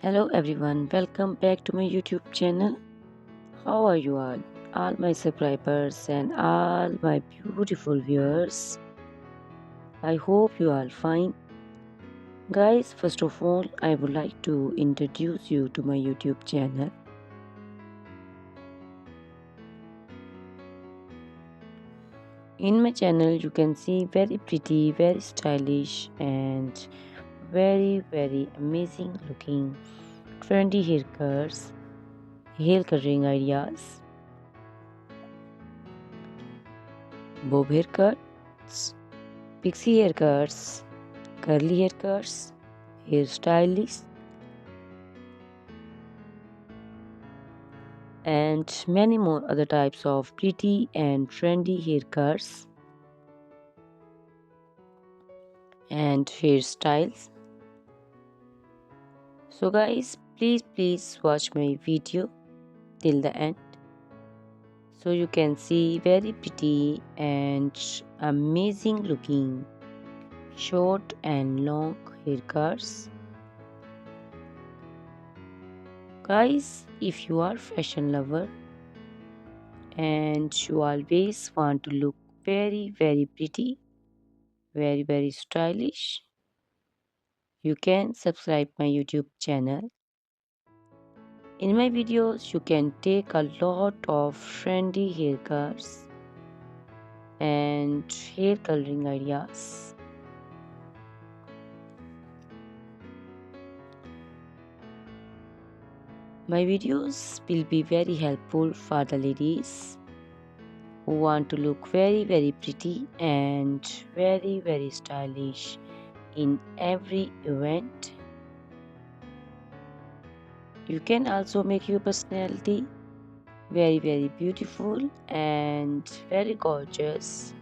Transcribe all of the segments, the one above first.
Hello everyone, welcome back to my YouTube channel. How are you all my subscribers and all my beautiful viewers? I hope you are fine. Guys, first of all, I would like to introduce you to my YouTube channel. In my channel, you can see very pretty, very stylish, and very amazing looking trendy haircuts, hair coloring ideas, bob haircuts, pixie haircuts, curly haircuts, hairstylists, and many more other types of pretty and trendy haircuts and hairstyles. So guys, please watch my video till the end so you can see very pretty and amazing looking short and long haircuts. Guys, if you are fashion lover and you always want to look very pretty, very stylish, you can subscribe my YouTube channel. In my videos you can take a lot of trendy haircuts and hair coloring ideas. My videos will be very helpful for the ladies who want to look very pretty and very stylish in every event. You can also make your personality very beautiful and very gorgeous.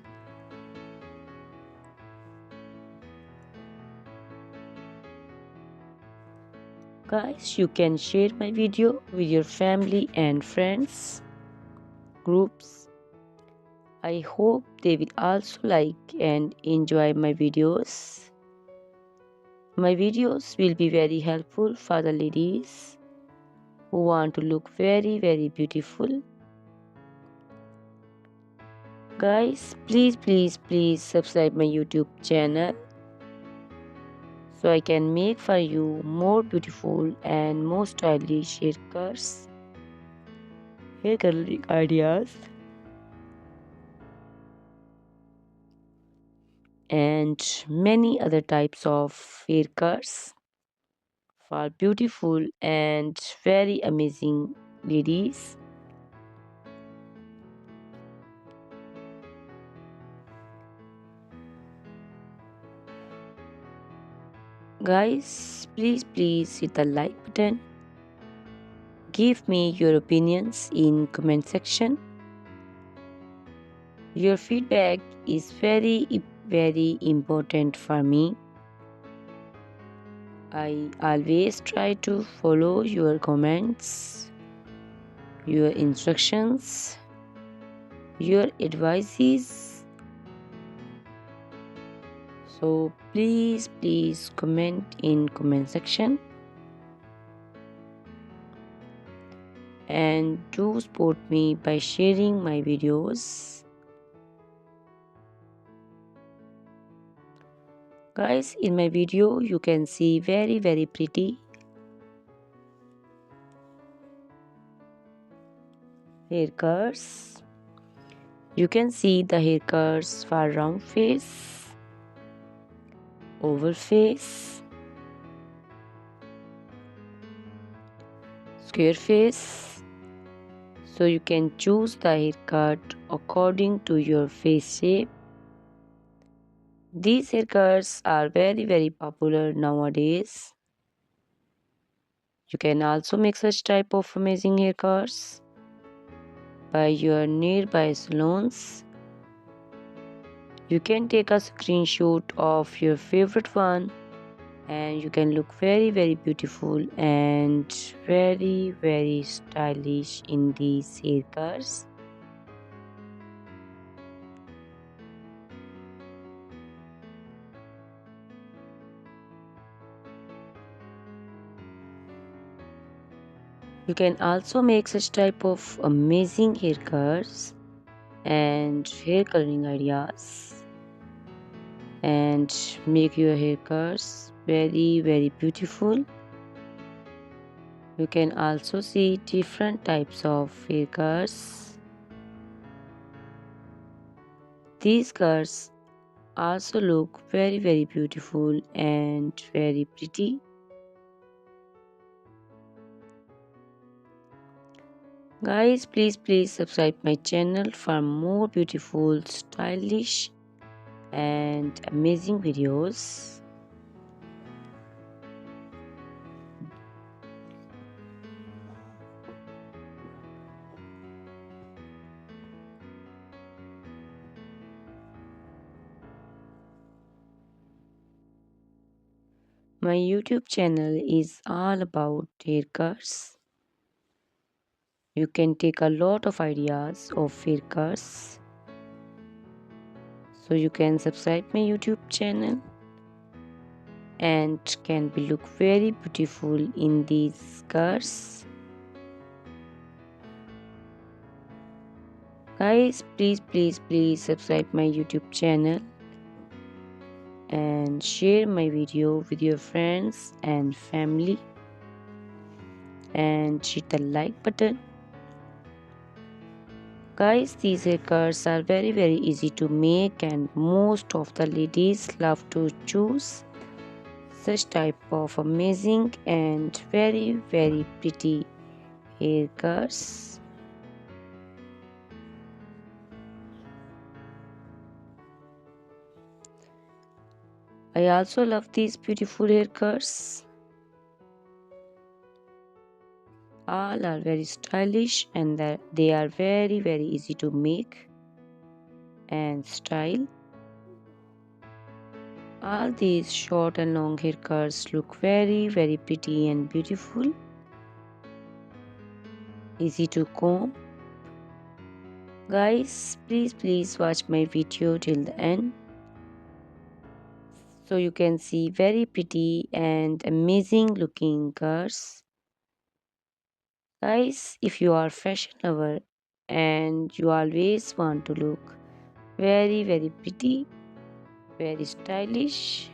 Guys, you can share my video with your family and friends groups. I hope they will also like and enjoy my videos. My videos will be very helpful for the ladies who want to look very beautiful. Guys, please subscribe my YouTube channel so I can make for you more beautiful and more stylish haircuts, hair coloring ideas, and many other types of haircuts for beautiful and very amazing ladies. Guys, please hit the like button. Give me your opinions in comment section. Your feedback is very important for me. I always try to follow your comments, your instructions, your advices. So please comment in comment section and do support me by sharing my videos. Guys, in my video you can see very pretty haircuts. You can see the haircuts for round face, oval face, square face. So you can choose the haircut according to your face shape. These haircuts are very popular nowadays. You can also make such type of amazing haircuts by your nearby salons. You can take a screenshot of your favorite one and you can look very beautiful and very stylish in these haircuts. You can also make such type of amazing haircuts and hair coloring ideas and make your haircuts very beautiful. You can also see different types of haircuts. These cuts also look very beautiful and very pretty. Guys, please subscribe my channel for more beautiful, stylish and amazing videos. My YouTube channel is all about haircuts. You can take a lot of ideas of haircuts. So you can subscribe my YouTube channel and can be look very beautiful in these cars. Guys, please subscribe my YouTube channel and share my video with your friends and family and hit the like button. Guys, these haircuts are very easy to make and most of the ladies love to choose such type of amazing and very pretty haircuts. I also love these beautiful haircuts. All are very stylish and they are very easy to make and style. All these short and long haircuts look very pretty and beautiful. Easy to comb. Guys, please watch my video till the end so you can see very pretty and amazing looking cars. Guys, if you are fashion lover and you always want to look very pretty, very stylish,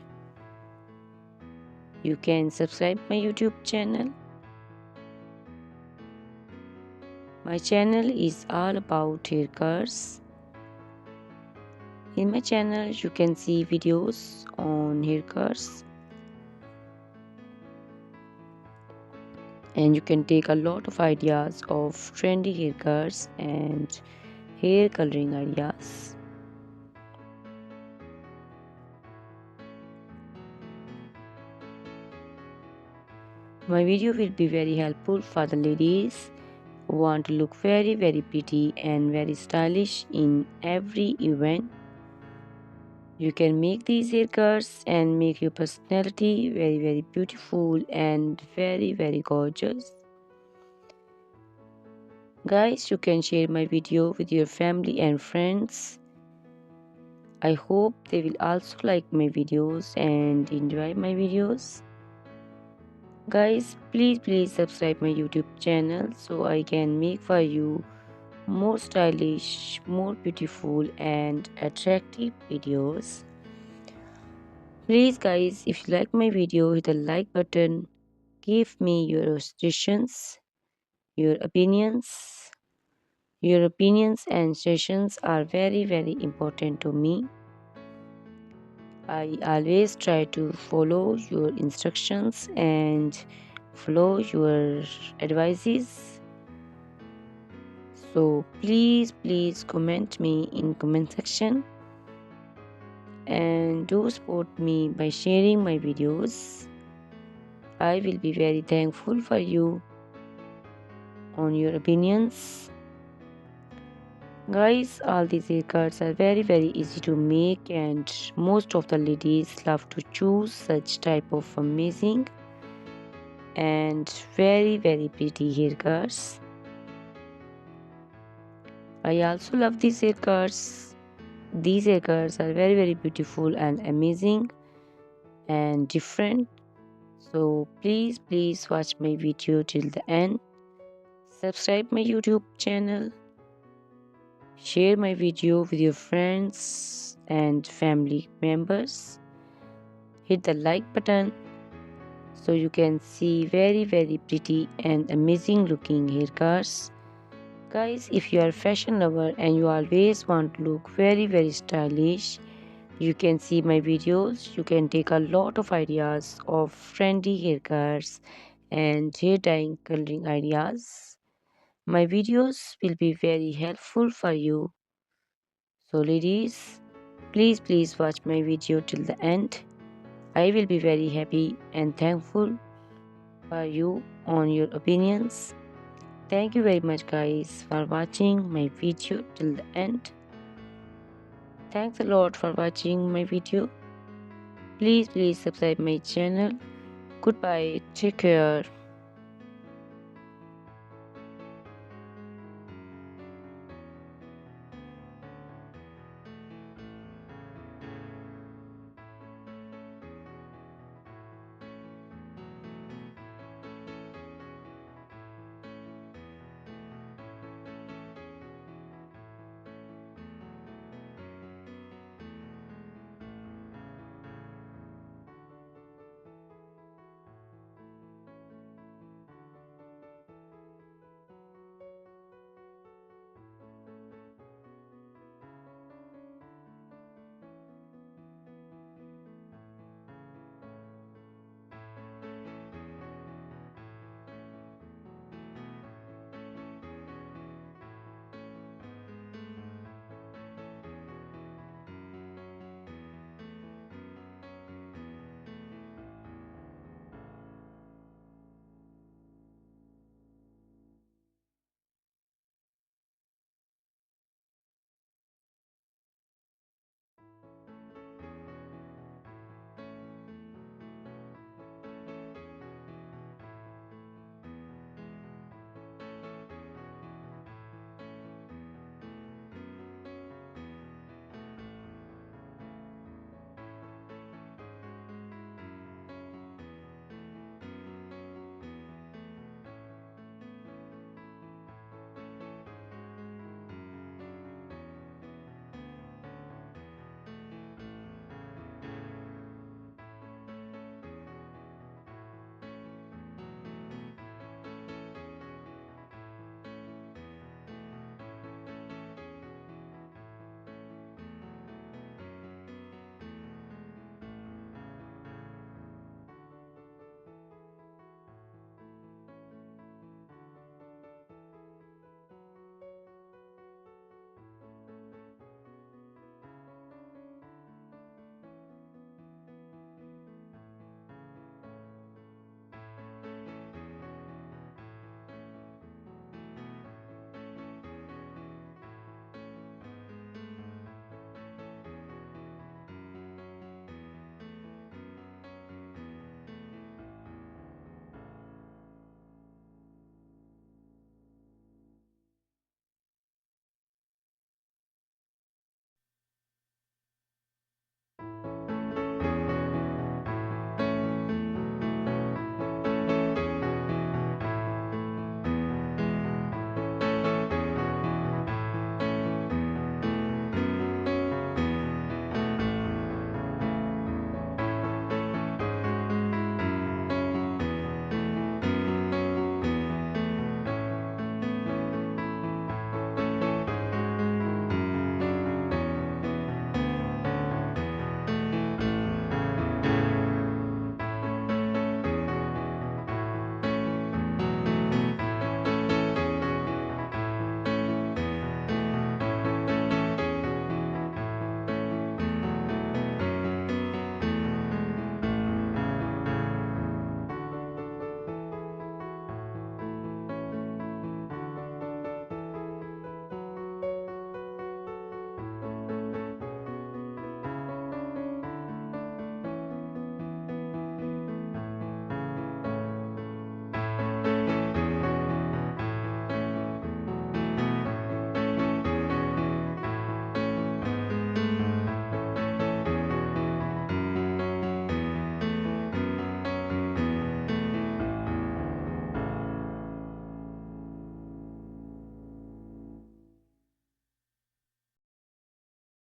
you can subscribe my YouTube channel. My channel is all about haircuts. In my channel you can see videos on haircuts and you can take a lot of ideas of trendy haircuts and hair coloring ideas. My video will be very helpful for the ladies who want to look very pretty and very stylish in every event. You can make these haircuts and make your personality very beautiful and very gorgeous. Guys, you can share my video with your family and friends. I hope they will also like my videos and enjoy my videos. Guys, please subscribe my YouTube channel so I can make for you more stylish, more beautiful and attractive videos. Please guys, if you like my video, hit the like button. Give me your suggestions, your opinions. Your opinions and suggestions are very important to me. I always try to follow your instructions and follow your advices. So please comment me in comment section and do support me by sharing my videos. I will be very thankful for you on your opinions. Guys, all these haircuts are very easy to make and most of the ladies love to choose such type of amazing and very pretty haircuts. I also love these haircuts. These haircuts are very beautiful and amazing and different. So please watch my video till the end Subscribe my YouTube channel. Share my video with your friends and family members. Hit the like button so you can see very pretty and amazing looking haircuts. Guys, if you are a fashion lover and you always want to look very stylish, you can see my videos. You can take a lot of ideas of trendy haircuts and hair dyeing coloring ideas. My videos will be very helpful for you. So ladies, please watch my video till the end. I will be very happy and thankful for you on your opinions. Thank you very much guys for watching my video till the end. Thanks a lot for watching my video. Please subscribe my channel. Goodbye. Take care.